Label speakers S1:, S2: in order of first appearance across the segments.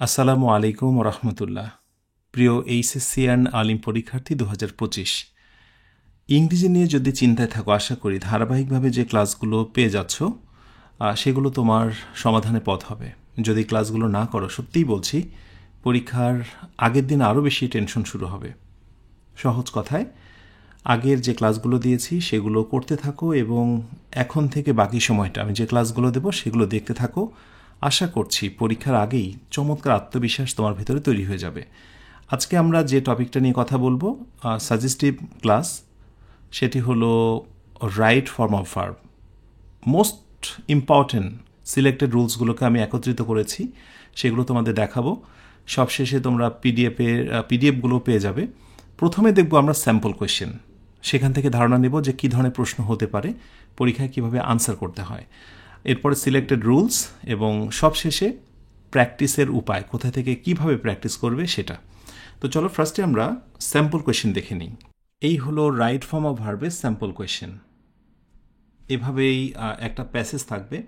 S1: আসসালামু আলাইকুম রহমতুল্লাহ। প্রিয় এইচএসসি অ্যান্ড আলিম পরীক্ষার্থী 2025, ইংরেজি নিয়ে যদি চিন্তায় থাকো, আশা করি ধারাবাহিকভাবে যে ক্লাসগুলো পেয়ে যাচ্ছ সেগুলো তোমার সমাধানের পথ হবে। যদি ক্লাসগুলো না করো, সত্যিই বলছি, পরীক্ষার আগের দিন আরও বেশি টেনশন শুরু হবে। সহজ কথায়, আগের যে ক্লাসগুলো দিয়েছি সেগুলো করতে থাকো এবং এখন থেকে বাকি সময়টা আমি যে ক্লাসগুলো দেবো সেগুলো দেখতে থাকো। আশা করছি পরীক্ষার আগেই চমৎকার আত্মবিশ্বাস তোমার ভেতরে তৈরি হয়ে যাবে। আজকে আমরা যে টপিকটা নিয়ে কথা বলবো, সাজেস্টিভ ক্লাস, সেটি হলো right form of verb. Most important selected রুলসগুলোকে আমি একত্রিত করেছি, সেগুলো তোমাদের দেখাবো। সবশেষে তোমরা পিডিএফগুলো পেয়ে যাবে। প্রথমে দেখব আমরা স্যাম্পল কোয়েশ্চেন, সেখান থেকে ধারণা নেব যে কী ধরনের প্রশ্ন হতে পারে, পরীক্ষায় কীভাবে আনসার করতে হয়। এরপরে সিলেক্টেড রুলস এবং সবশেষে প্র্যাকটিসের উপায়, কোথা থেকে কিভাবে প্র্যাকটিস করবে সেটা। তো চলো ফার্স্টে আমরা স্যাম্পল কোয়েশ্চেন দেখে নিই। এই হলো রাইট ফর্ম অফ ভার্বের স্যাম্পল কোয়েশ্চেন। এভাবেই একটা প্যাসেজ থাকবে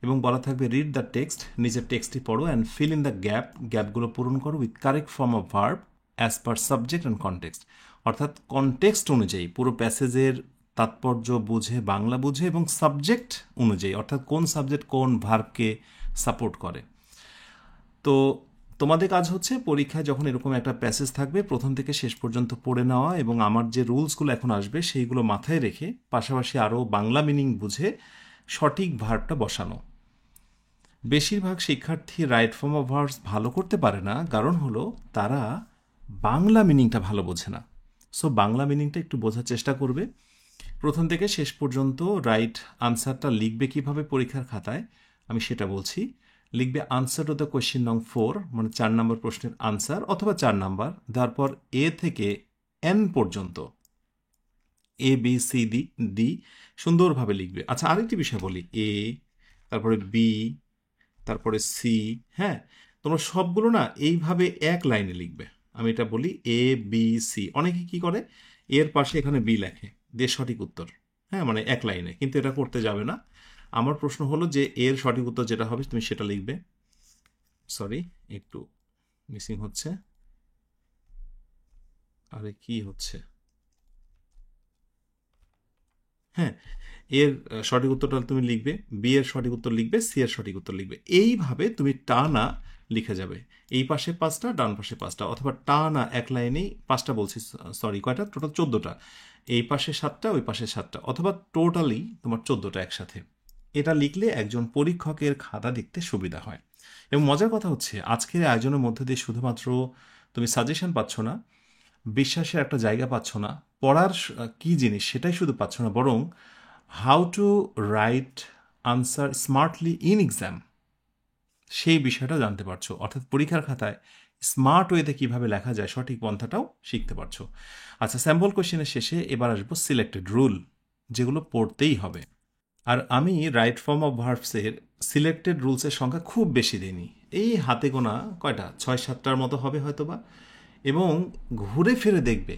S1: এবং বলা থাকবে রিড দ্য টেক্সট, নিজের টেক্সটটি পড়ো, অ্যান্ড ফিল ইন দ্য গ্যাপগুলো পূরণ করো with correct form of verb as per subject and context. অর্থাৎ কনটেক্সট অনুযায়ী পুরো প্যাসেজের তাৎপর্য বুঝে, বাংলা বুঝে এবং সাবজেক্ট অনুযায়ী, অর্থাৎ কোন সাবজেক্ট কোন ভার্বকে সাপোর্ট করে। তো তোমাদের কাজ হচ্ছে পরীক্ষায় যখন এরকম একটা প্যাসেজ থাকবে, প্রথম থেকে শেষ পর্যন্ত পড়ে নেওয়া এবং আমার যে রুলসগুলো এখন আসবে সেইগুলো মাথায় রেখে পাশাপাশি আরও বাংলা মিনিং বুঝে সঠিক ভার্বটা বসানো। বেশিরভাগ শিক্ষার্থী রাইট ফর্ম অফ ভার্বস ভালো করতে পারে না, কারণ হলো তারা বাংলা মিনিংটা ভালো বোঝে না। সো বাংলা মিনিংটা একটু বোঝার চেষ্টা করবে। প্রথম থেকে শেষ পর্যন্ত রাইট আনসারটা লিখবে কিভাবে পরীক্ষার খাতায়, আমি সেটা বলছি। লিখবে আনসার টু দ্য কোয়েশ্চেন নং 4, মানে 4 নম্বর প্রশ্নের আনসার, অথবা 4 নাম্বার, তারপর এ থেকে এন পর্যন্ত, এ বি সি ডি ডি সুন্দরভাবে লিখবে। আচ্ছা, আরেকটি বিষয় বলি, এ, তারপরে বি, তারপরে সি। হ্যাঁ, তোমরা সবগুলো না এইভাবে এক লাইনে লিখবে। আমি এটা বলি এ বি সি। অনেকে কি করে, এর পাশে এখানে বি লেখে, দিয়ে সঠিক উত্তর। হ্যাঁ, মানে এক লাইনে, কিন্তু এটা করতে যাবে না। আমার প্রশ্ন হলো যে এর সঠিক উত্তর যেটা হবে তুমি সেটা লিখবে। সরি, একটু মিসিং হচ্ছে। আরে কি হচ্ছে? হ্যাঁ, এর সঠিক উত্তরটা তুমি লিখবে, বি এর সঠিক উত্তর লিখবে, সি এর সঠিক উত্তর লিখবে। এইভাবে তুমি টানা লিখে যাবে। এই পাশে 5টা, ডান পাশে 5টা, অথবা টানা এক লাইনেই 5টা বলছি, সরি, কয়টা, টোটাল 14টা। এই পাশে 7টা, ওই পাশে 7টা, অথবা টোটালি তোমার 14টা একসাথে। এটা লিখলে একজন পরীক্ষকের খাতা দেখতে সুবিধা হয়। এবং মজার কথা হচ্ছে, আজকের আয়োজনের মধ্যে দিয়ে শুধুমাত্র তুমি সাজেশন পাচ্ছ না, বিশ্বাসের একটা জায়গা পাচ্ছ না, পড়ার কি জিনিস সেটাই শুধু পাচ্ছ না, বরং how to right answer smartly in exam, সেই বিষয়টাও জানতে পারছো। অর্থাৎ পরীক্ষার খাতায় স্মার্ট ওয়েতে কীভাবে লেখা যায় সঠিক পন্থাটাও শিখতে পারছো। আচ্ছা, স্যাম্পল কোয়েশ্চেনের শেষে এবার আসবো সিলেক্টেড রুল, যেগুলো পড়তেই হবে। আর আমি রাইট ফর্ম অফ ভার্বসের সিলেক্টেড রুলসের সংখ্যা খুব বেশি দিইনি, এই হাতে গোনা কয়টা, 6-7টার মতো হবে হয়তোবা। এবং ঘুরে ফিরে দেখবে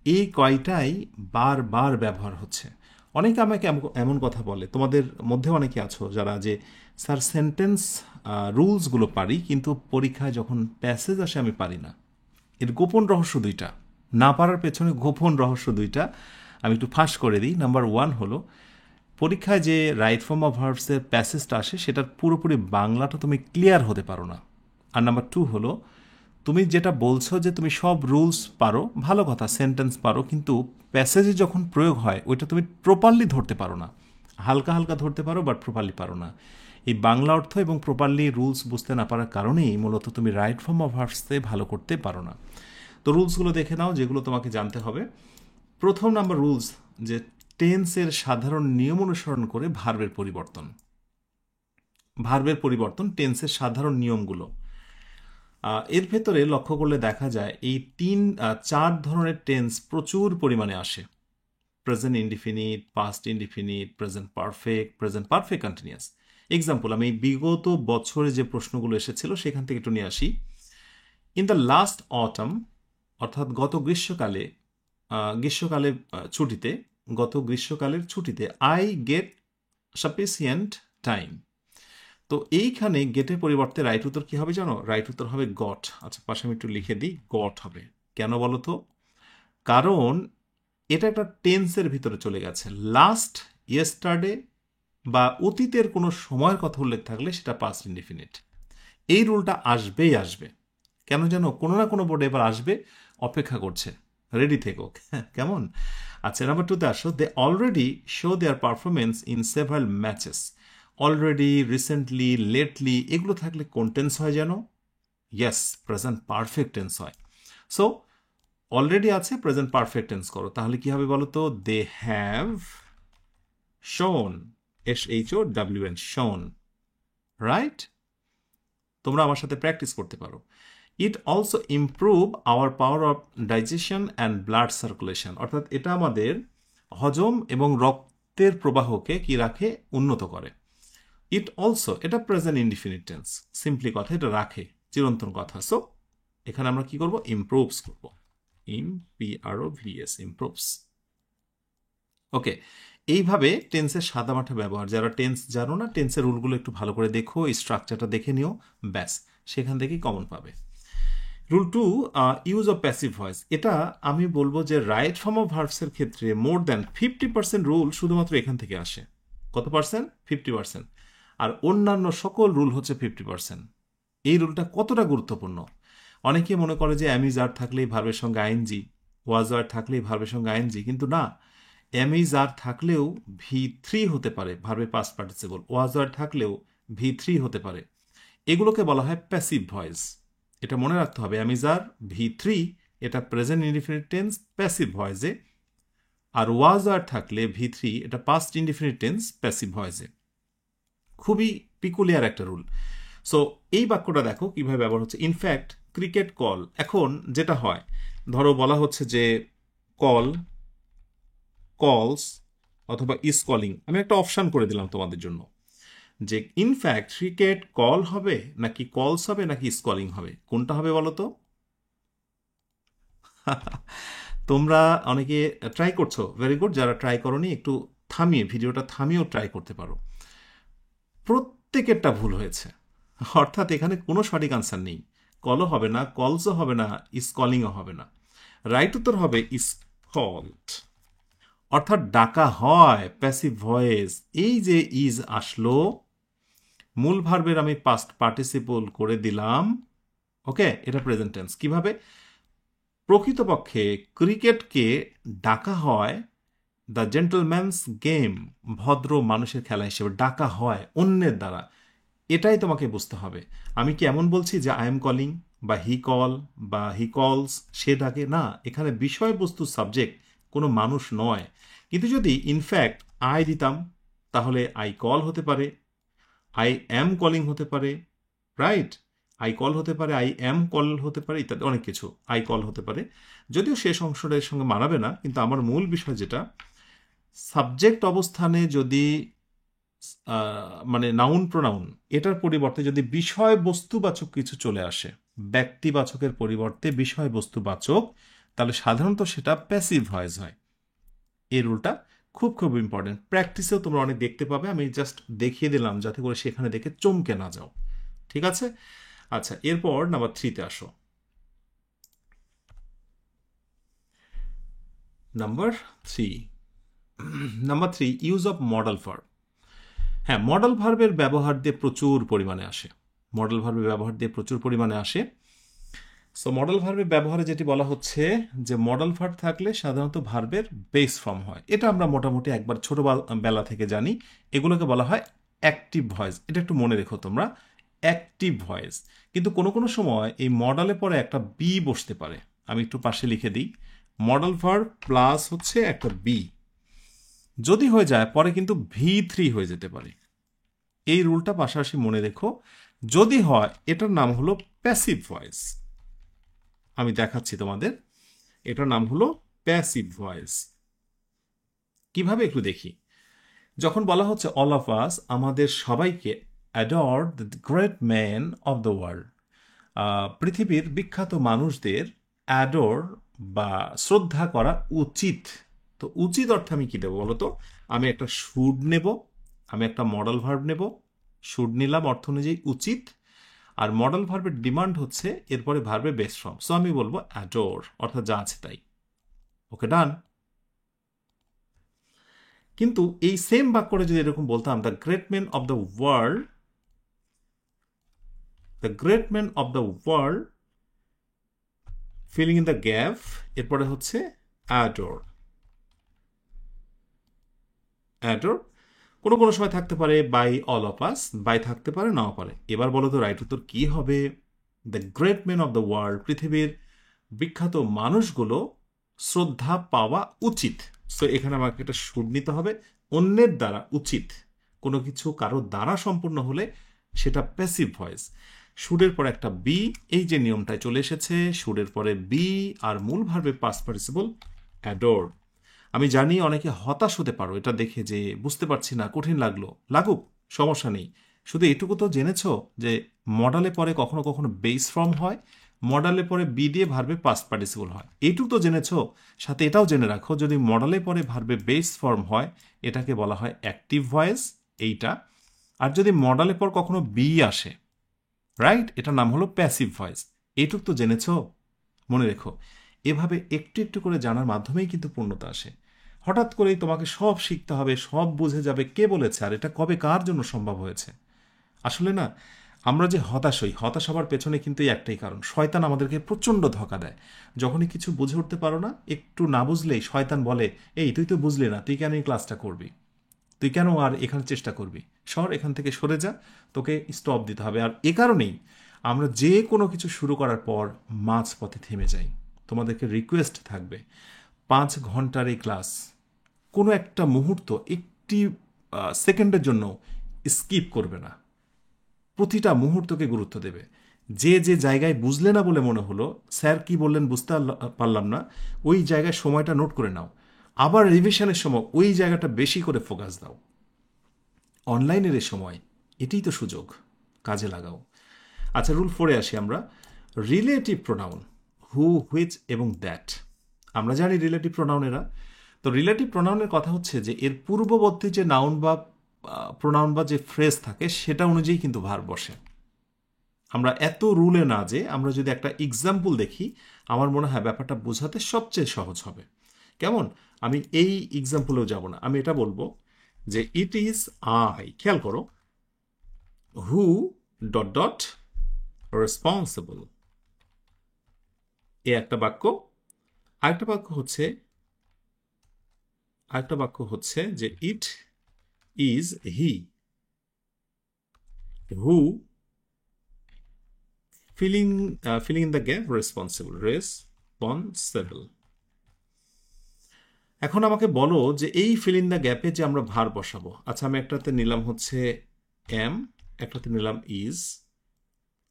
S1: এই কয়টাই বারবার ব্যবহার হচ্ছে। অনেকে আমাকে এমন কথা বলে, তোমাদের মধ্যে অনেকে আছো যারা, যে স্যার সেন্টেন্স রুলসগুলো পারি, কিন্তু পরীক্ষায় যখন প্যাসেজ আসে আমি পারি না। এর গোপন রহস্য দুইটা, না পারার পেছনে গোপন রহস্য দুইটা আমি একটু ফাঁস করে দিই। নাম্বার 1 হলো, পরীক্ষায় যে রাইট ফর্ম অফ ভার্বসের প্যাসেজটা আসে সেটার পুরোপুরি বাংলাটা তুমি ক্লিয়ার হতে পারো না। আর নাম্বার 2 হলো, তুমি যেটা বলছো যে তুমি সব রুলস পারো, ভালো কথা, সেন্টেন্স পারো, কিন্তু প্যাসেজে যখন প্রয়োগ হয় ওইটা তুমি প্রপারলি ধরতে পারো না। হালকা হালকা ধরতে পারো, বাট প্রপারলি পারো না। এই বাংলা অর্থ এবং প্রপারলি রুলস বুঝতে না পারার কারণেই মূলত তুমি রাইট ফর্ম অফ ভার্বসে ভালো করতে পারো না। তো রুলসগুলো দেখে নাও, যেগুলো তোমাকে জানতে হবে। প্রথম নাম্বার রুলস, যে টেন্সের সাধারণ নিয়ম অনুসরণ করে ভার্বের পরিবর্তন, টেন্সের সাধারণ নিয়মগুলো। এর ভেতরে লক্ষ্য করলে দেখা যায় এই 4 ধরনের টেন্স প্রচুর পরিমাণে আসে: present indefinite, past indefinite, present perfect continuous. Example, আমি বিগত বছরে যে প্রশ্নগুলো এসেছিল সেখান থেকে একটু নিয়ে আসি। ইন দ্য লাস্ট অটাম, অর্থাৎ গত গ্রীষ্মকালের ছুটিতে আই গেট সাফিসিয়েন্ট টাইম। তো এইখানে গেটের পরিবর্তে রাইট উত্তর কি হবে জানো? রাইট উত্তর হবে গট। আচ্ছা, পাশে আমি একটু লিখে দিই, গট হবে। কেন বলো তো? কারণ এটা একটা টেন্সের ভিতরে চলে গেছে। লাস্ট, ইয়েস্টারডে বা অতীতের কোনো সময়ের কথা উল্লেখ থাকলে সেটা পাস্ট ইনডিফিনিট। এই রুলটা আসবেই আসবে। কেন যেন কোনো না কোনো বোর্ডে এবার আসবে, অপেক্ষা করছে, রেডি থেকো। কেমন? আচ্ছা, নাম্বার 2-তে আসো। They already show their performance in several matches. Already, recently, lately এগুলো থাকলে কোন টেন্স হয় যেন? ইয়েস, প্রেজেন্ট পারফেক্ট টেন্স হয়। সো অলরেডি আছে, প্রেজেন্ট পারফেক্ট টেন্স করো, তাহলে কি হবে বলো তো? They have shown, SHOWN, shown, right? তোমরা আমার সাথে প্র্যাকটিস করতে পারো। It also improve our power of digestion and blood circulation. অর্থাৎ এটা আমাদের হজম এবং রক্তের প্রবাহকে কি রাখে? উন্নত করে। ইট অলসো, এটা প্রেজেন্ট ইনডিফিনিট টেন্স, সিম্পলি কথা, এটা রাখে, চিরন্তন কথা। সো এখানে আমরা কি করব? ইমপ্রুভস করব। IMPROVS, improves. ওকে, এইভাবে টেন্সের সাদামাঠা ব্যবহার। যারা টেন্স জানো না, টেন্সের রুলগুলো একটু ভালো করে দেখো, এই স্ট্রাকচারটা দেখে নিও, ব্যাস সেখান থেকেই কমন পাবে। Rule 2, use of passive voice. এটা আমি বলবো যে রাইট ফর্ম অফ ভার্বসের ক্ষেত্রে মোর দ্যান 50% রুল শুধুমাত্র এখান থেকে আসে। কত পার্সেন্ট? 50%। আর অন্যান্য সকল রুল হচ্ছে 50%। এই রুলটা কতটা গুরুত্বপূর্ণ? অনেকে মনে করে যে অ্যামিজ আর থাকলেই ভার্বের সঙ্গে আইএনজি, ওয়াজ আর থাকলেই ভার্বের সঙ্গে আইএনজি, কিন্তু না। অ্যামিজ আর থাকলেও V3 হতে পারে ভার্বের পাস্ট পার্টিসিপল, ওয়াজ আর থাকলেও V3 হতে পারে। এগুলোকে বলা হয় প্যাসিভ ভয়েস। এটা মনে রাখতে হবে, অ্যামিজার V3 এটা প্রেজেন্ট ইনডিফিনিট টেন্স প্যাসিভ ভয়েসে, আর ওয়াজ আর থাকলে V3 এটা পাস্ট ইনডিফিনিট টেন্স প্যাসিভ ভয়েসে। খুবই পিকুলিয়ার একটা রুল। সো এই বাক্যটা দেখো কিভাবে ব্যবহার হচ্ছে। ইনফ্যাক্ট ক্রিকেট কল, এখন যেটা হয়, ধরো বলা হচ্ছে যে কল, কলস অথবা ইজ কলিং। আমি একটা অপশন করে দিলাম তোমাদের জন্য যে ইনফ্যাক্ট ক্রিকেট কল হবে নাকি কলস হবে নাকি ইজ কলিং হবে, কোনটা হবে বলো তো? তোমরা অনেকে ট্রাই করছো, ভেরি গুড। যারা ট্রাই করোনি একটু থামিয়ে, ভিডিওটা থামিয়েও ট্রাই করতে পারো। প্রত্যেকেরটা ভুল হয়েছে, অর্থাৎ এখানে কোনো সঠিক আনসার নেই। কলও হবে না, কলসও হবে না, ইজ কলিংও হবে না। রাইট উত্তর হবে ইজ কল্ড, অর্থাৎ ডাকা হয়, প্যাসিভ ভয়েস। এই যে ইজ আসলো, মূল ভার্বের আমি পাস্ট পার্টিসিপল করে দিলাম। ওকে, এটা প্রেজেন্ট টেন্স। কিভাবে? প্রকৃতপক্ষে ক্রিকেটকে ডাকা হয় দ্য জেন্টলম্যানস গেম, ভদ্র মানুষের খেলা হিসেবে ডাকা হয় অন্যের দ্বারা। এটাই তোমাকে বুঝতে হবে। আমি কি এমন বলছি যে আই এম কলিং বা হি কল বা হি কলস, সে ডাকে না। এখানে বিষয়বস্তু সাবজেক্ট, কোনো মানুষ নয়। কিন্তু যদি ইনফ্যাক্ট আই দিতাম, তাহলে আই কল হতে পারে, আই অ্যাম কলিং হতে পারে, রাইট? আই কল হতে পারে, আই অ্যাম কল হতে পারে, ইত্যাদি অনেক কিছু। আই কল হতে পারে, যদিও শেষ অংশটা এর সঙ্গে মানাবে না। কিন্তু আমার মূল বিষয় যেটা, সাবজেক্ট অবস্থানে যদি মানে নাউন প্রোনাউন, এটার পরিবর্তে যদি বিষয়বস্তুবাচক কিছু চলে আসে, ব্যক্তিবাচকের পরিবর্তে বিষয়বস্তুবাচক, তাহলে সাধারণত সেটা প্যাসিভ ভয়েস হয়। এই রুলটা খুব খুব ইম্পর্টেন্ট। প্র্যাকটিসেও তোমরা অনেক দেখতে পাবে, আমি জাস্ট দেখিয়ে দিলাম যাতে করে সেখানে দেখে চমকে না যাও, ঠিক আছে? আচ্ছা, এরপর নাম্বার 3-তে আসো। Number 3, use of modal verb. হ্যাঁ, মডেল ভার্বের ব্যবহার দিয়ে প্রচুর পরিমাণে আসে। মডেল ভার্বের ব্যবহার দিয়ে প্রচুর পরিমাণে আসে। সো মডেল ভার্বের ব্যবহারে যেটি বলা হচ্ছে যে মডেল ভার্ব থাকলে সাধারণত ভার্বের বেস ফর্ম হয়। এটা আমরা মোটামুটি একবার ছোটবেলা থেকে জানি। এগুলোকে বলা হয় অ্যাক্টিভ ভয়েস। এটা একটু মনে রেখো তোমরা, অ্যাক্টিভ ভয়েস। কিন্তু কোনো কোনো সময় এই মডেলের পরে একটা বি বসতে পারে। আমি একটু পাশে লিখে দিই, মডেল ভার্ব প্লাস হচ্ছে একটা বি যদি হয়ে যায়, পরে কিন্তু V3 হয়ে যেতে পারে। এই রুলটা পাশাপাশি মনে রেখো। যদি হয়, এটার নাম হলো প্যাসিভ ভয়েস। আমি দেখাচ্ছি তোমাদের, এটার নাম হলো প্যাসিভ ভয়েস। কিভাবে একটু দেখি। যখন বলা হচ্ছে অল অফ আস, আমাদের সবাইকে, adore the great man of the world, পৃথিবীর বিখ্যাত মানুষদের অ্যাডর বা শ্রদ্ধা করা উচিত। তো উচিত অর্থে আমি কি দেবো বলো তো? আমি একটা শুড নেব, আমি একটা মডেল ভার্ব নেব, শুড নিলাম অর্থ অনুযায়ী উচিত, আর মডেল ভার্বের ডিমান্ড হচ্ছে এরপরে ভার্বে বেস ফর্ম। সো আমি বলবো অ্যাডোর, অর্থাৎ যা আছে তাই। ওকে, ডান। কিন্তু এই সেম বাক্যটা যদি এরকম বলতাম, the great man of the world, the great man of the world filling in the gap, এরপরে হচ্ছে অ্যাডোর। অ্যাডোর কোনো কোনো সময় থাকতে পারে by all of us, by থাকতে পারে নাও পারে। এবার বলো তো রাইট উত্তর কি হবে? The great man of the world, পৃথিবীর বিখ্যাত মানুষগুলো শ্রদ্ধা পাওয়া উচিত। সো এখানে আমাকে একটা শুড নিতে হবে, অন্যের দ্বারা উচিত। কোনো কিছু কারোর দ্বারা সম্পূর্ণ হলে সেটা প্যাসিভ ভয়েস। শুডের পরে একটা বি, এই যে নিয়মটায় চলে এসেছে, শুডের পরে বি আর মূল ভার্বে পাস্ট পার্টিসিপল অ্যাডোর। আমি জানি অনেকে হতাশ হতে পারো এটা দেখে, যে বুঝতে পারছি না, কঠিন লাগলো। লাগুক, সমস্যা নেই। শুধু এটুকু তো জেনেছ যে মডালে পরে কখনো কখনো বেস ফর্ম হয়, মডালে পরে বি দিয়ে ভার্বে পাস্ট পার্টিসিপল হয়, এইটুকু তো জেনেছ। সাথে এটাও জেনে রাখো, যদি মডালে পরে ভার্বে বেস ফর্ম হয় এটাকে বলা হয় অ্যাক্টিভ ভয়েস, এইটা। আর যদি মডালে পর কখনো বি আসে, রাইট, এটার নাম হলো প্যাসিভ ভয়েস। এইটুক তো জেনেছ, মনে রেখো। এভাবে একটু একটু করে জানার মাধ্যমেই কিন্তু পূর্ণতা আসে। হঠাৎ করেই তোমাকে সব শিখতে হবে, সব বুঝে যাবে, কে বলেছে? আর এটা কবে কার জন্য সম্ভব হয়েছে? আসলে না, আমরা যে হতাশ হই, হতাশ হওয়ার পেছনে কিন্তু এই একটাই কারণ, শয়তান আমাদেরকে প্রচণ্ড ধোঁকা দেয়। যখনই কিছু বুঝে উঠতে পারো না, একটু না বুঝলেই শয়তান বলে, এই তুই তো বুঝলি না, তুই কেন এই ক্লাসটা করবি, তুই কেন আর এখানে চেষ্টা করবি, সর এখান থেকে, সরে যা, তোকে স্টপ দিতে হবে। আর এ কারণেই আমরা যে কোনো কিছু শুরু করার পর মাঝ পথে থেমে যাই। তোমাদেরকে রিকোয়েস্ট থাকবে, 5 ঘন্টার এই ক্লাস কোনো একটা মুহূর্ত, একটি সেকেন্ডের জন্য স্কিপ করবে না। প্রতিটা মুহূর্তকে গুরুত্ব দেবে। যে যে জায়গায় বুঝলে না বলে মনে হলো, স্যার কি বললেন বুঝতে পারলাম না, ওই জায়গায় সময়টা নোট করে নাও। আবার রিভিশনের সময় ওই জায়গাটা বেশি করে ফোকাস দাও। অনলাইনের এই সময়, এটাই তো সুযোগ, কাজে লাগাও। আচ্ছা, রুল 4-এ আসি আমরা। রিলেটিভ প্রোনাউন, হু, হুইচ এবং দ্যাট। আমরা জানি রিলেটিভ প্রোনাউন এরা। তো রিলেটিভ প্রোনাউনের কথা হচ্ছে যে এর পূর্ববর্তী যে নাউন বা প্রোনাউন বা যে ফ্রেজ থাকে সেটা অনুযায়ী কিন্তু ভার বসে। আমরা এত রুলে না, যে আমরা যদি একটা এক্সাম্পল দেখি, আমার মনে হয় ব্যাপারটা বোঝাতে সবচেয়ে সহজ হবে। কেমন? আমি এই এক্সাম্পলেও যাব না, আমি এটা বলবো যে ইট ইজ আই, খেয়াল করো, হু ডট ডট রেসপন্সিবল, এ একটা বাক্য। আরেকটা বাক্য হচ্ছে যে it is he, who filling in the gap, responsible. এখন আমাকে বলো যে এই ফিল ইন দ্য গ্যাপে যে আমরা ভার বসাবো। আচ্ছা, আমি একটাতে নিলাম হচ্ছে এম, একটাতে নিলাম ইজ,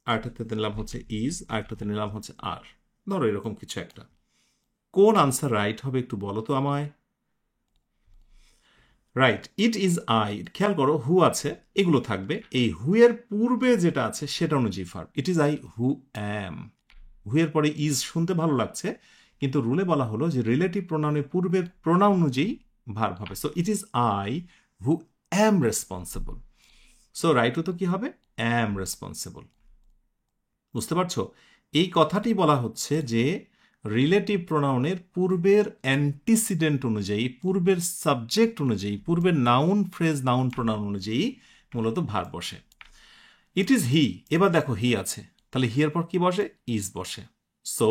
S1: আরেকটাতে নিলাম হচ্ছে ইজ, আরেকটাতে নিলাম হচ্ছে আর। ধরো এরকম কিছু একটা, কোন আনসার রাইট হবে একটু বলো তো আমায়। Right, it is I. খেয়াল করো, হু আছে, এগুলো থাকবে। এই হু এর পূর্বে যেটা আছে সেটা অনুযায়ী verb. It is I who am. Who এর পরে ইজ শুনতে ভালো লাগছে, কিন্তু রুলে বলা হলো যে রিলেটিভ প্রোনাউনের পূর্বের প্রোনাউন অনুযায়ী ভার্ব হবে। So it is I who am responsible. So right তো কি হবে? Am responsible. বুঝতে পারছো? এই কথাটি বলা হচ্ছে যে রিলেটিভ প্রোনাউনের পূর্বের অ্যান্টিসিডেন্ট অনুযায়ী, পূর্বের সাবজেক্ট অনুযায়ী, পূর্বের নাউন ফ্রেজ নাউন প্রোনাউন অনুযায়ী মূলত ভার্ব বসে। ইট ইজ হি, এবার দেখো হি আছে, তাহলে হি এর পর কি বসে? ইজ বসে। সো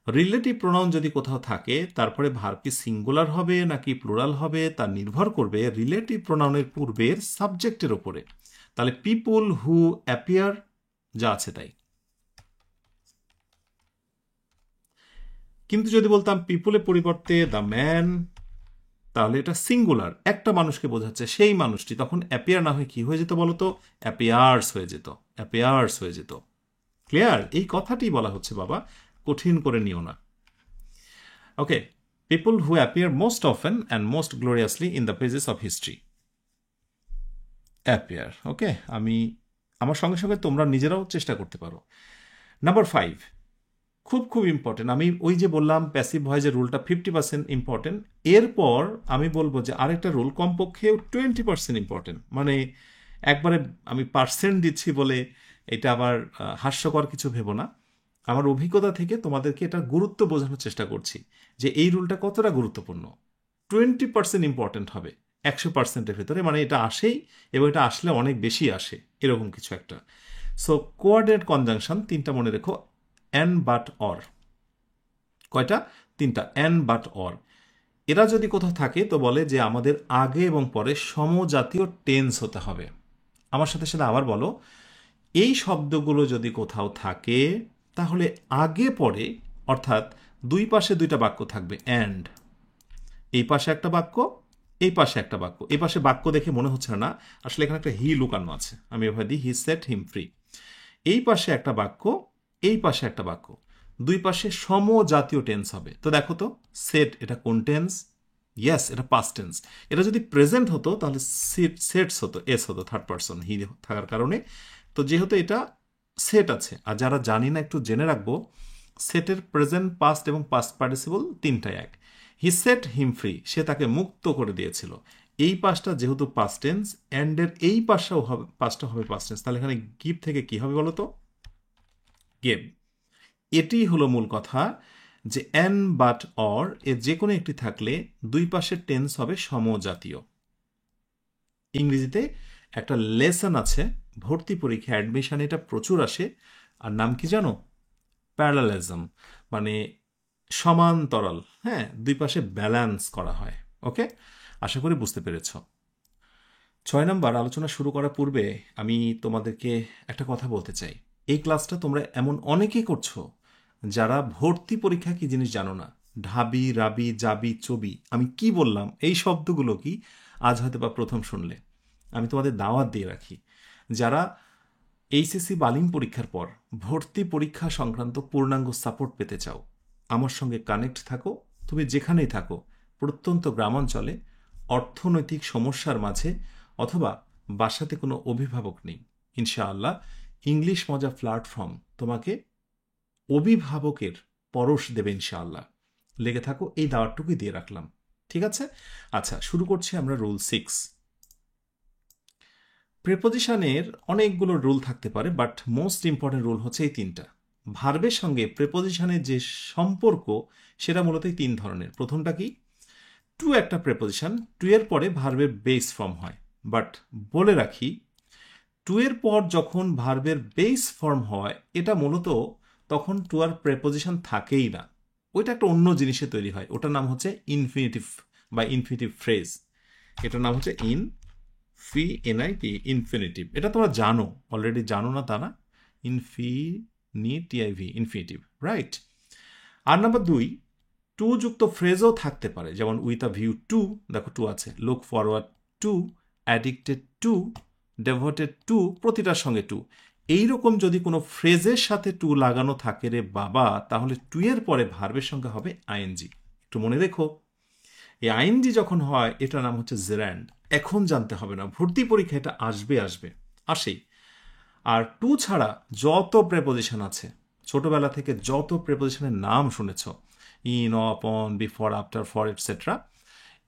S1: রিলেটিভ প্রোনাউন যদি কোথাও থাকে, তারপরে ভার্ব কি সিঙ্গুলার হবে নাকি প্লুরাল হবে তা নির্ভর করবে রিলেটিভ প্রোনাউনের পূর্বের সাবজেক্টের ওপরে। তাহলে পিপুল হু অ্যাপিয়ার, যা আছে তাই। কিন্তু যদি বলতাম পিপুলের পরিবর্তে দ্য ম্যান, তাহলে এটা সিঙ্গুলার, একটা মানুষকে বোঝাচ্ছে, সেই মানুষটি, তখন অ্যাপিয়ার না হয়ে কি হয়ে যেত বলতো? অ্যাপিয়ার্স হয়ে যেত, অ্যাপিয়ার্স হয়ে যেত। ক্লিয়ার? এই কথাটি বলা হচ্ছে বাবা, কঠিন করে নিও না। Okay, people who appear most often and most gloriously in the pages of history, appear. Okay, আমি আমার সঙ্গে সঙ্গে তোমরা নিজেরাও চেষ্টা করতে পারো। নাম্বার 5, খুব খুব ইম্পর্টেন্ট। আমি ওই যে বললাম প্যাসিভ ভয়েসের রুলটা 50% ইম্পর্টেন্ট, এরপর আমি বলবো যে আরেকটা রুল কমপক্ষে 20% ইম্পর্টেন্ট। মানে একবারে আমি পার্সেন্ট দিচ্ছি বলে এটা আবার হাস্যকর কিছু ভেবো না। আমার অভিজ্ঞতা থেকে তোমাদেরকে এটা গুরুত্ব বোঝানোর চেষ্টা করছি যে এই রুলটা কতটা গুরুত্বপূর্ণ। 20% ইম্পর্টেন্ট হবে 100%-এর ভেতরে, মানে এটা আসেই এবং এটা আসলে অনেক বেশি আসে, এরকম কিছু একটা। সো কোঅর্ডিনেট কনজাংশন তিনটা মনে রেখো, অ্যান্ড, বাট, অর। কয়টা? তিনটা, অ্যান্ড, বাট, অর। এরা যদি কোথাও থাকে তো বলে যে আমাদের আগে এবং পরে সমজাতীয় টেন্স হতে হবে। আমার সাথে সাথে আবার বলো, এই শব্দগুলো যদি কোথাও থাকে তাহলে আগে পরে, অর্থাৎ দুই পাশে দুইটা বাক্য থাকবে, অ্যান্ড। এই পাশে একটা বাক্য, এই পাশে একটা বাক্য। এই পাশে বাক্য দেখে মনে হচ্ছে না, আসলে এখানে একটা হি লুকানো আছে। আমি এভাবে দিই, হি সেট হিম ফ্রি। এই পাশে একটা বাক্য, এই পাশে একটা বাক্য, দুই পাশে সমজাতীয় টেন্স হবে। তো দেখো তো, সেট এটা কোন টেন্স? ইয়েস, এটা পাস্ট টেন্স। এটা যদি প্রেজেন্ট হতো তাহলে সেটস হতো, এস হতো, থার্ড পারসন হি থাকার কারণে। তো যেহেতু এটা সেট আছে, আর যারা জানি না একটু জেনে রাখবো, সেটের প্রেজেন্ট, পাস্ট এবং পাস্ট পার্টিসিপল তিনটাই এক। হি সেট হিম ফ্রি, সে তাকে মুক্ত করে দিয়েছিল। এই পাশটা যেহেতু পাস্ট টেন্স, অ্যান্ডের এই পাশটাও হবে, পাঁচটা হবে পাস্ট টেন্স, তাহলে এখানে গিভ থেকে কি হবে বলো তো? গেভ। এটি হলো মূল কথা, যে অ্যান, বাট, অর এর যে কোনো একটি থাকলে দুই পাশের টেন্স হবে সমজাতীয়। ইংরেজিতে একটা লেসন আছে, ভর্তি পরীক্ষা অ্যাডমিশন, এটা প্রচুর আসে, আর নাম কি জানো? প্যারালালিজম, মানে সমান্তরাল। হ্যাঁ, দুই পাশে ব্যালেন্স করা হয়। ওকে, আশা করি বুঝতে পেরেছ। 6 নম্বর আলোচনা শুরু করার পূর্বে আমি তোমাদেরকে একটা কথা বলতে চাই। এই ক্লাসটা তোমরা এমন অনেকেই করছো যারা ভর্তি পরীক্ষা কি জিনিস জানো না। ঢাবি, রাবি, জাবি, চবি, আমি কি বললাম এই শব্দগুলো কি আজ হয়তো বা প্রথম শুনলে। আমি তোমাদের দাওয়াত দিয়ে রাখি, যারা এইচএসসি বালিম পরীক্ষার পর ভর্তি পরীক্ষা সংক্রান্ত পূর্ণাঙ্গ সাপোর্ট পেতে চাও, আমার সঙ্গে কানেক্ট থাকো। তুমি যেখানেই থাকো, প্রত্যন্ত গ্রামাঞ্চলে, অর্থনৈতিক সমস্যার মাঝে, অথবা বাসাতে কোনো অভিভাবক নেই, ইনশাআল্লাহ ইংলিশ মজা প্ল্যাটফর্ম তোমাকে অভিভাবকের পরশ দেবে ইনশাআল্লাহ। লেগে থাকো, এই দাওয়াতটুকুই দিয়ে রাখলাম। ঠিক আছে? আচ্ছা, শুরু করছি আমরা রুল 6। প্রেপোজিশনের অনেকগুলো রুল থাকতে পারে, বাট মোস্ট ইম্পর্টেন্ট রুল হচ্ছে এই তিনটা। ভার্বের সঙ্গে প্রেপোজিশনের যে সম্পর্ক সেটা মূলত এই তিন ধরনের। প্রথমটা কি? টু একটা প্রেপোজিশন, টু এর পরে ভার্বের বেস ফর্ম হয়। বাট বলে রাখি, টু এর পর যখন ভার্বের বেস ফর্ম হয়, এটা মূলত তখন টু আর প্রেপোজিশন থাকেই না, ওইটা একটা অন্য জিনিসে তৈরি হয়। ওটার নাম হচ্ছে ইনফিনিটিভ বা ইনফিনিটিভ ফ্রেজ। এটার নাম হচ্ছে ইনফিনিটিভ। এটা তোমরা জানো, অলরেডি জানো না তা না। Infinitive, right. আর নাম্বার 2, টু যুক্ত ফ্রেজও থাকতে পারে, যেমন উইথ আ ভিউ টু, দেখো টু আছে, look forward to, addicted to, devoted to, প্রতিটার সঙ্গে টু। এইরকম যদি কোনো ফ্রেজের সাথে টু লাগানো থাকে রে বাবা, তাহলে টু এর পরে ভার্বের সঙ্গে হবে আইএনজি। একটু মনে রেখো, এই আইএনজি যখন হয় এটার নাম হচ্ছে জেরান্ড। এখন জানতে হবে না, ভর্তি পরীক্ষা এটা আসবে, আসেই। আর টু ছাড়া যত প্রেপোজিশন আছে, ছোটবেলা থেকে যত প্রেপোজিশনের নাম শুনেছ, in, on, before, after, for, etcetera,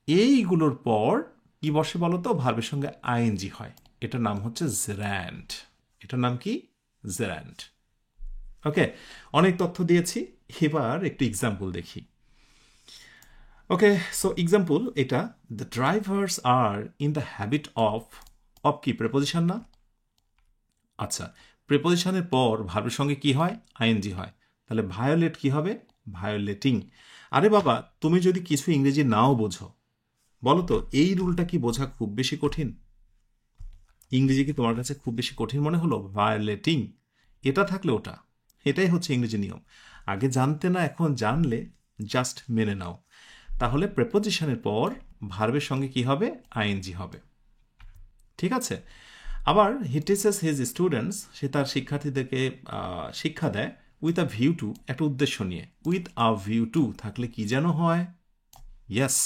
S1: এইগুলোর পর কি বসে বলো তো? ভার্বের সঙ্গে আইএনজি হয়। এটার নাম হচ্ছে জেরান্ড। এটার নাম কি? জেরান্ড। ওকে, অনেক তথ্য দিয়েছি, এবার একটু এক্সাম্পল দেখি। ওকে, সো এক্সাম্পল এটা, the drivers are in the habit of কি প্রেপোজিশন না? আচ্ছা, প্রেপোজিশনের পর ভার্বের সঙ্গে কি হয়? আইএনজি হয়। তাহলে ভায়োলেট কি হবে? ভায়োলেটিং। আরে বাবা, তুমি যদি কিছু ইংরেজি নাও বোঝো, বলো তো এই রুলটা কি বোঝা খুব বেশি কঠিন? ইংরেজি কি তোমার কাছে খুব বেশি কঠিন মনে হলো? ভায়োলেটিং, এটা থাকলে ওটা, এটাই হচ্ছে ইংরেজি নিয়ম। আগে জানতে না, এখন জানলে জাস্ট মেনে নাও। তাহলে প্রেপোজিশনের পর ভার্বের সঙ্গে কি হবে? আইএনজি হবে। ঠিক আছে? আবার হি টিচেস হিজ স্টুডেন্টস, সে তার শিক্ষার্থীদেরকে শিক্ষা দেয়, উইথ আ ভিউ টু, একটা উদ্দেশ্য নিয়ে। উইথ আ ভিউ টু থাকলে কি যেন হয়? ইয়েস,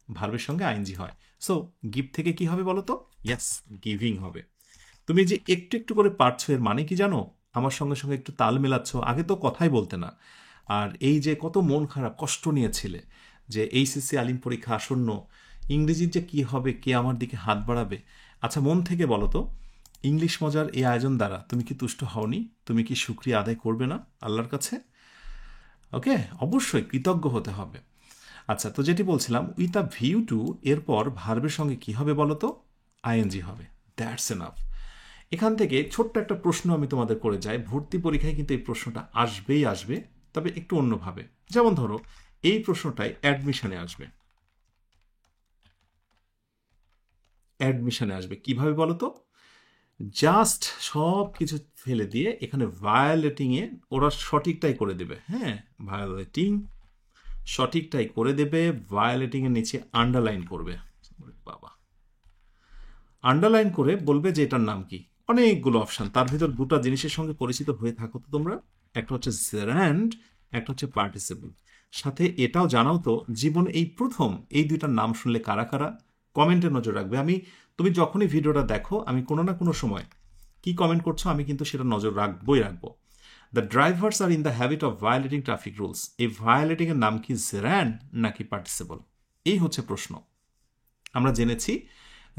S1: ভার্বের সঙ্গে আইএনজি হয়। সো গিভ থেকে কি হবে বলো তো? ইয়েস, গিভিং হবে। তুমি যে একটু একটু করে পারছো, এর মানে কি জানো? আমার সঙ্গে সঙ্গে একটু তাল মেলাচ্ছ, আগে তো কথাই বলতে না। আর এই যে কত মন খারাপ, কষ্ট নিয়েছিলে যে এইচএসসি আলিম পরীক্ষা আসন্ন, ইংরেজির যে কি হবে, কে আমার দিকে হাত বাড়াবে। আচ্ছা, মন থেকে বলো তো, ইংলিশ মজার এই আয়োজন দ্বারা তুমি কি তুষ্ট হওনি? তুমি কি শুকরিয়া আদায় করবে না আল্লাহর কাছে? ওকে, অবশ্যই কৃতজ্ঞ হতে হবে। আচ্ছা, তো যেটি বলছিলাম, উইথ আ ভিউ টু এরপর ভার্বের সঙ্গে কি হবে বলো তো? আইএনজি হবে। That's enough. এখান থেকে ছোট্ট একটা প্রশ্ন আমি তোমাদের করে যাই। ভর্তি পরীক্ষায় কিন্তু এই প্রশ্নটা আসবেই আসবে, তবে একটু অন্যভাবে। যেমন ধরো, এই প্রশ্নটাই অ্যাডমিশনে আসবে। অ্যাডমিশনে আসবে কিভাবে বলো তো? জাস্ট সব কিছু ফেলে দিয়ে এখানে ভায়োলেটিংয়ে ওরা সঠিকটাই করে দেবে। হ্যাঁ, ভায়োলেটিং সঠিকটাই করে দেবে, ভায়োলেটিংয়ের নিচে আন্ডারলাইন করবে। বাবা, আন্ডারলাইন করে বলবে যে এটার নাম কি। অনেকগুলো অপশন, তার ভিতর দুটো জিনিসের সঙ্গে পরিচিত হয়ে থাকো তো তোমরা। একটা হচ্ছে জেরান্ড, একটা হচ্ছে পার্টিসিপল। সাথে এটাও জানাও তো, জীবন এই প্রথম এই দুইটার নাম শুনলে কারা কারা? কমেন্টে নজর রাখবে। তুমি যখনই ভিডিওটা দেখো, আমি কোনো না কোনো সময় কি কমেন্ট করছো আমি কিন্তু সেটা নজর রাখবো। The drivers are in the habit of violating traffic rules. এই ভায়োলেটিং এর নাম কি জেরান্ড নাকি পার্টিসিপল? এই হচ্ছে প্রশ্ন। আমরা জেনেছি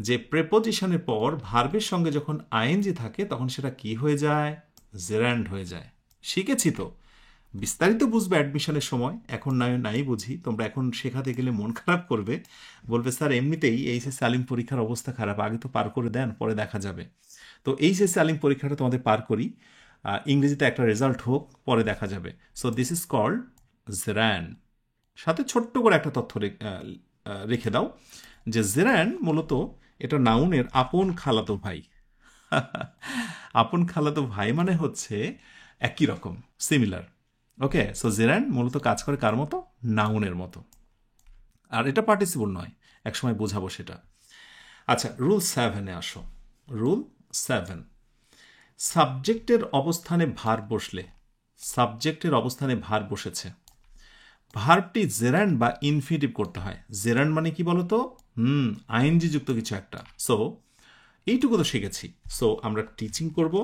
S1: যে প্রেপোজিশনের পর ভার্বের সঙ্গে যখন আইএনজি থাকে তখন সেটা কি হয়ে যায়? জেরান্ড হয়ে যায়। শিখেছি তো, বিস্তারিত বুঝবে অ্যাডমিশনের সময়। এখন নাই বুঝি, তোমরা এখন শেখাতে গেলে মন খারাপ করবে, বলবে স্যার এমনিতেই এইচএসসি আলিম পরীক্ষার অবস্থা খারাপ, আগে তো পার করে দেন, পরে দেখা যাবে। তো এইচএসসি আলিম পরীক্ষাটা তোমাদের পার করি, ইংরেজিতে একটা রেজাল্ট হোক, পরে দেখা যাবে। So this is called gerund. সাথে ছোট্ট করে একটা তথ্য রেখে দাও যে জেরান মূলত এটা নাউনের আপন খালাতো ভাই। আপন খালাতো ভাই মানে হচ্ছে একই রকম, সিমিলার। ওকে, সো জেরান মূলত কাজ করে কার মতো? নাউনের মতো। আর এটা পার্টিসিপল নয়, একসময় বোঝাবো সেটা। আচ্ছা, রুল 7-এ আসো। রুল 7, সাবজেক্টের অবস্থানে ভার বসলে, সাবজেক্টের অবস্থানে ভার বসেছে, ভার্বটি জেরান্ড বা ইনফিনিটিভ করতে হয়। জেরান্ড মানে কি বলতো? আইএনজি যুক্ত কিছু একটা। সো এইটুকু তো শিখেছি। সো আমরা টিচিং করব,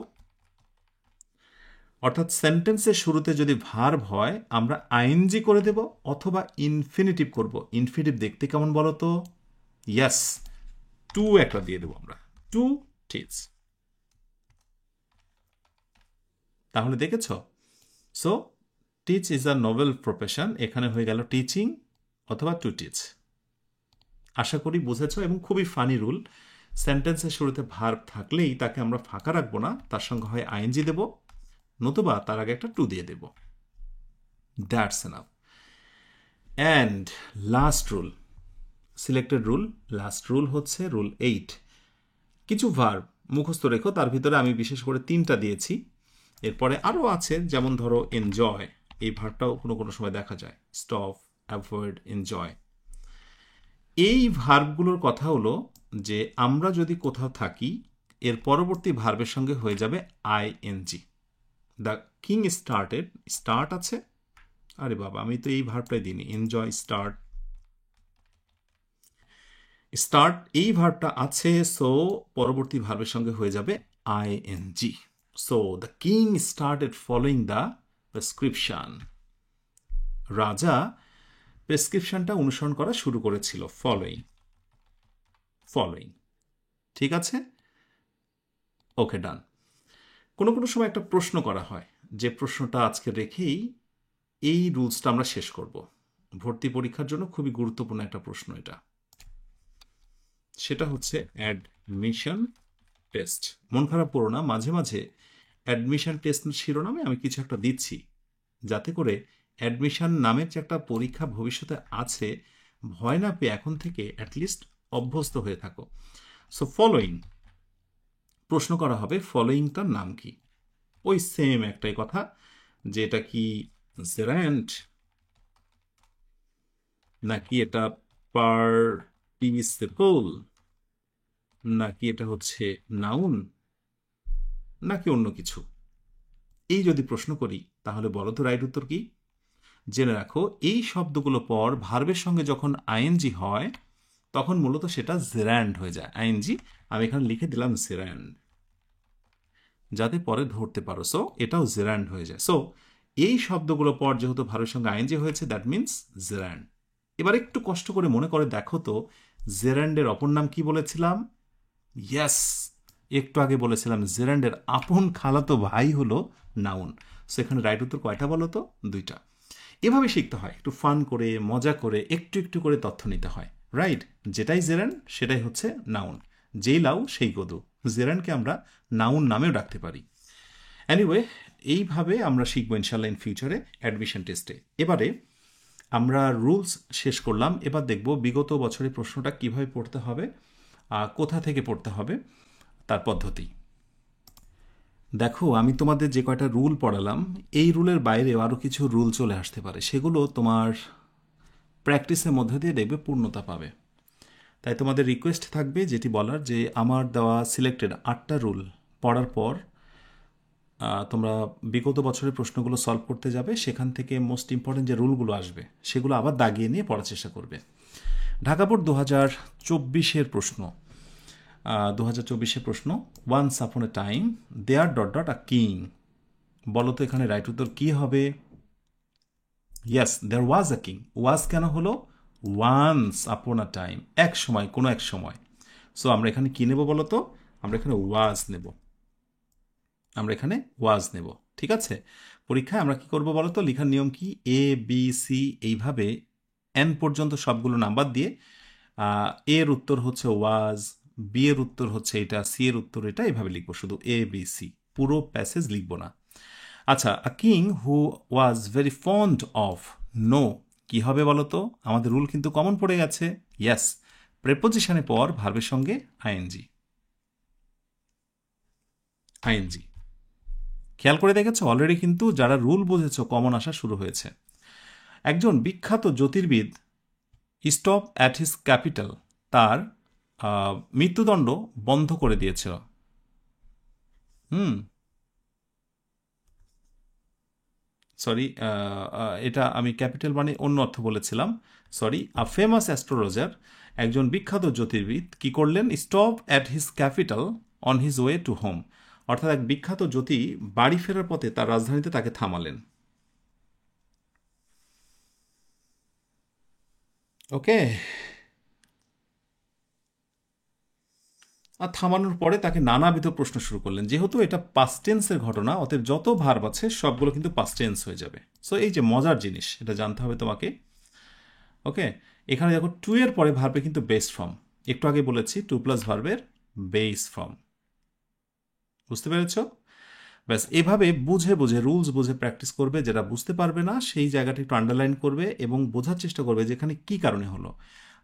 S1: অর্থাৎ সেন্টেন্সের শুরুতে যদি ভার্ব হয় আমরা আইএনজি করে দেব অথবা ইনফিনিটিভ করব। ইনফিনিটিভ দেখতে কেমন বলো তো? ইয়েস, টু একটা দিয়ে দেবো আমরা, টু টিচ। তাহলে দেখেছ? So teach is a noble profession, এখানে হয়ে গেল টিচিং অথবা টু টিচ। আশা করি বুঝেছ। এবং খুবই ফানি রুল, সেন্টেন্সের শুরুতে ভার্ব থাকলেই তাকে আমরা ফাঁকা রাখবো না, তার সঙ্গে হয় আইএনজি দেব, নতুবা তার আগে একটা টু দিয়ে দেব। That's enough. And last rule, selected rule, last rule হচ্ছে রুল 8। কিছু ভার্ব মুখস্থ রেখো, তার ভিতরে আমি বিশেষ করে 3টা দিয়েছি। এরপরে আরও আছে, যেমন ধরো এনজয়, এই ভার্বটাও কোনো কোনো সময় দেখা যায়। Stop, avoid, enjoy. এই ভার্বগুলোর কথা হলো যে আমরা যদি কোথাও থাকি, এর পরবর্তী ভার্বের সঙ্গে হয়ে যাবে ING. The king started, start আছে, আরে বাবা আমি তো এই ভার্বটাই দিইনি, এনজয়, স্টার্ট, স্টার্ট এই ভার্বটা আছে, সো পরবর্তী ভার্বের সঙ্গে হয়ে যাবে ING. So the king started following the prescription. রাজা প্রেসক্রিপশনটা অনুসরণ করা শুরু করেছিল। Following, following. ঠিক আছে, ওকে, ডান। কোনো কোনো সময় একটা প্রশ্ন করা হয়, যে প্রশ্নটা আজকে রেখেই এই রুলসটা আমরা শেষ করব। ভর্তি পরীক্ষার জন্য খুবই গুরুত্বপূর্ণ একটা প্রশ্ন এটা। সেটা হচ্ছে অ্যাডমিশন টেস্ট। মন খারাপ করো না, মাঝে মাঝে অ্যাডমিশন টেস্ট শিরোনামে আমি কিছু একটা দিচ্ছি, যাতে করে অ্যাডমিশন নামের যে একটা পরীক্ষা ভবিষ্যতে আছে, ভয় না পেয়ে এখন থেকে অ্যাটলিস্ট অভ্যস্ত হয়ে থাকো। সো ফলোইং প্রশ্ন করা হবে, ফলোইংটার নাম কি? ওই সেম একটাই কথা, যে এটা কি জেরান্ড নাকি এটা পার্টিসিপল নাকি এটা হচ্ছে নাউন নাকি অন্য কিছু। এই যদি প্রশ্ন করি তাহলে বলো তো রাইট উত্তর কি? জেনে রাখো, এই শব্দগুলো পর ভার্বের সঙ্গে যখন আইএনজি হয় তখন মূলত সেটা জেরান্ড হয়ে যায়। আইএনজি আমি এখানে লিখে দিলাম জেরান্ড, যাতে পরে ধরতে পারো। সো এটাও জেরান্ড হয়ে যায়। সো এই শব্দগুলো পর যেহেতু ভার্বের সঙ্গে আইএনজি হয়েছে, দ্যাট মিনস জেরান্ড। এবার একটু কষ্ট করে মনে করে দেখো তো, জেরান্ডের অপর নাম কি বলেছিলাম? ইয়েস, একটু আগে বলেছিলাম জেরান্ডের আপন খালাতো ভাই হলো নাউন। সো এখানে রাইট উত্তর কয়টা বলো তো? 2টা। এভাবে শিখতে হয়, একটু ফান করে মজা করে একটু একটু করে তথ্য নিতে হয়, রাইট? যেটাই জেরান সেটাই হচ্ছে নাউন। যেই লাউ সেই কদু, জেরানকে আমরা নাউন নামেও ডাকতে পারি। এনিওয়ে, এইভাবে আমরা শিখবো ইনশাল্লাহ ইন ফিউচারে অ্যাডমিশন টেস্টে। এবারে আমরা রুলস শেষ করলাম, এবার দেখব বিগত বছরের প্রশ্নটা কিভাবে পড়তে হবে, কোথা থেকে পড়তে হবে, তার পদ্ধতি। দেখো, আমি তোমাদের যে কয়টা রুল পড়ালাম, এই রুলের বাইরেও আরও কিছু রুল চলে আসতে পারে, সেগুলো তোমার প্র্যাকটিসের মধ্যে দিয়ে দেখবে পূর্ণতা পাবে। তাই তোমাদের রিকোয়েস্ট থাকবে যেটি বলার, যে আমার দেওয়া সিলেক্টেড 8টা রুল পড়ার পর তোমরা বিগত বছরের প্রশ্নগুলো সলভ করতে যাবে, সেখান থেকে মোস্ট ইম্পর্টেন্ট যে রুলগুলো আসবে সেগুলো আবার দাগিয়ে নিয়ে পড়ার চেষ্টা করবে। ঢাকা বোর্ড 2024-এর প্রশ্ন, 2024-এর প্রশ্ন, once upon a time there dot dot a king. বলো তো এখানে রাইট উত্তর কী হবে? Yes, there was a king. ওয়াজ কেন হলো? ওয়ান্স আপন আ টাইম, এক সময়, কোনো এক সময়। সো আমরা এখানে কী নেব বলো তো? আমরা এখানে ওয়াজ নেব, আমরা এখানে ওয়াজ নেব, ঠিক আছে? পরীক্ষায় আমরা কি করব বলো তো? লেখার নিয়ম কি? এ বি সি এইভাবে এন পর্যন্ত সবগুলো নাম্বার দিয়ে এর উত্তর হচ্ছে ওয়াজ, বি এর উত্তর হচ্ছে এটা, সি এর উত্তর এটা, এভাবে লিখবো শুধু এ বি সি, পুরো প্যাসেজ লিখবো না। আচ্ছা, a king who was very fond of no, কি হবে বলো তো? আমাদের রুল কিন্তু কমন পড়ে গেছে। ইয়েস, প্রেপোজিশনের পর ভার্বের সঙ্গে আইএনজি। আইএনজি খেয়াল করে দেখেছো অলরেডি, কিন্তু যারা রুল বুঝেছো কমন আসা শুরু হয়েছে। একজন বিখ্যাত জ্যোতির্বিদ স্টপ অ্যাট হিজ ক্যাপিটাল, তার মৃত্যুদণ্ড বন্ধ করে দিয়েছিল। হুম, সরি, এটা আমি ক্যাপিটাল মানে অন্য অর্থ বলেছিলাম, সরি। আ ফেমাস অ্যাস্ট্রোলজার, একজন বিখ্যাত জ্যোতির্বিদ কি করলেন? Stop at his capital on his way to home, অর্থাৎ এক বিখ্যাত জ্যোতি বাড়ি ফেরার পথে তার রাজধানীতে তাকে থামালেন। ওকে, আর থামানোর পরে তাকে নানাবিধ প্রশ্ন শুরু করলেন। যেহেতু এটা পাস্ট টেন্সের ঘটনা, অতএব যত ভার্ব আছে সবগুলো কিন্তু পাস্ট টেন্স হয়ে যাবে। সো এই যে মজার জিনিস, এটা জানতে হবে তোমাকে। ওকে, এখানে দেখো টু এর পরে ভার্বে কিন্তু বেস ফর্ম, একটু আগে বলেছি টু প্লাস ভার্বের বেস ফর্ম, বুঝতে পেরেছো? ব্যাস, এভাবে বুঝে বুঝে রুলস বুঝে প্র্যাকটিস করবে। যেটা বুঝতে পারবে না সেই জায়গাটা একটু আন্ডারলাইন করবে এবং বোঝার চেষ্টা করবে যে এখানে কী কারণে হলো।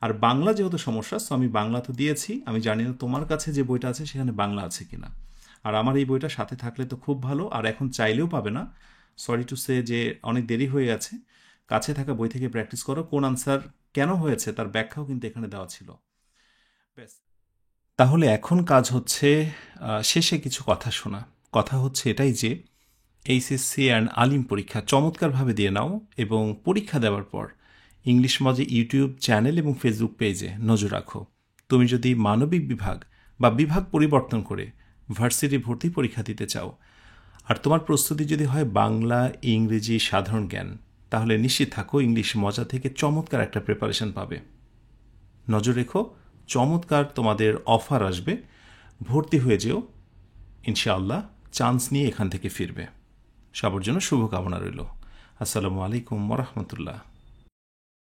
S1: আর বাংলা যেহেতু সমস্যা, সো আমি বাংলা তো দিয়েছি, আমি জানি না তোমার কাছে যে বইটা আছে সেখানে বাংলা আছে কিনা। আর আমার এই বইটা সাথে থাকলে তো খুব ভালো, আর এখন চাইলেও পাবে না, সরি টু সে, যে অনেক দেরি হয়ে গেছে। কাছে থাকা বই থেকে প্র্যাকটিস করো, কোন আনসার কেন হয়েছে তার ব্যাখ্যাও কিন্তু এখানে দেওয়া ছিল। ব্যাস, তাহলে এখন কাজ হচ্ছে শেষে কিছু কথা শোনা। কথা হচ্ছে এটাই যে এইচএসসি অ্যান্ড আলিম পরীক্ষা চমৎকারভাবে দিয়ে নাও, এবং পরীক্ষা দেওয়ার পর ইংলিশ মজে ইউটিউব চ্যানেল এবং ফেসবুক পেজে নজর রাখো। তুমি যদি মানবিক বিভাগ বা বিভাগ পরিবর্তন করে ভার্সিটি ভর্তি পরীক্ষা দিতে চাও, আর তোমার প্রস্তুতি যদি হয় বাংলা, ইংরেজি, সাধারণ জ্ঞান, তাহলে নিশ্চিত থাকো ইংলিশ মজা থেকে চমৎকার একটা প্রিপারেশন পাবে। নজর রেখো, চমৎকার তোমাদের অফার আসবে, ভর্তি হয়ে যেও ইনশাআল্লাহ, চান্স নিয়ে এখান থেকে ফিরবে। সবার জন্য শুভকামনা রইল। আসসালামু আলাইকুম ওয়া রাহমাতুল্লাহ।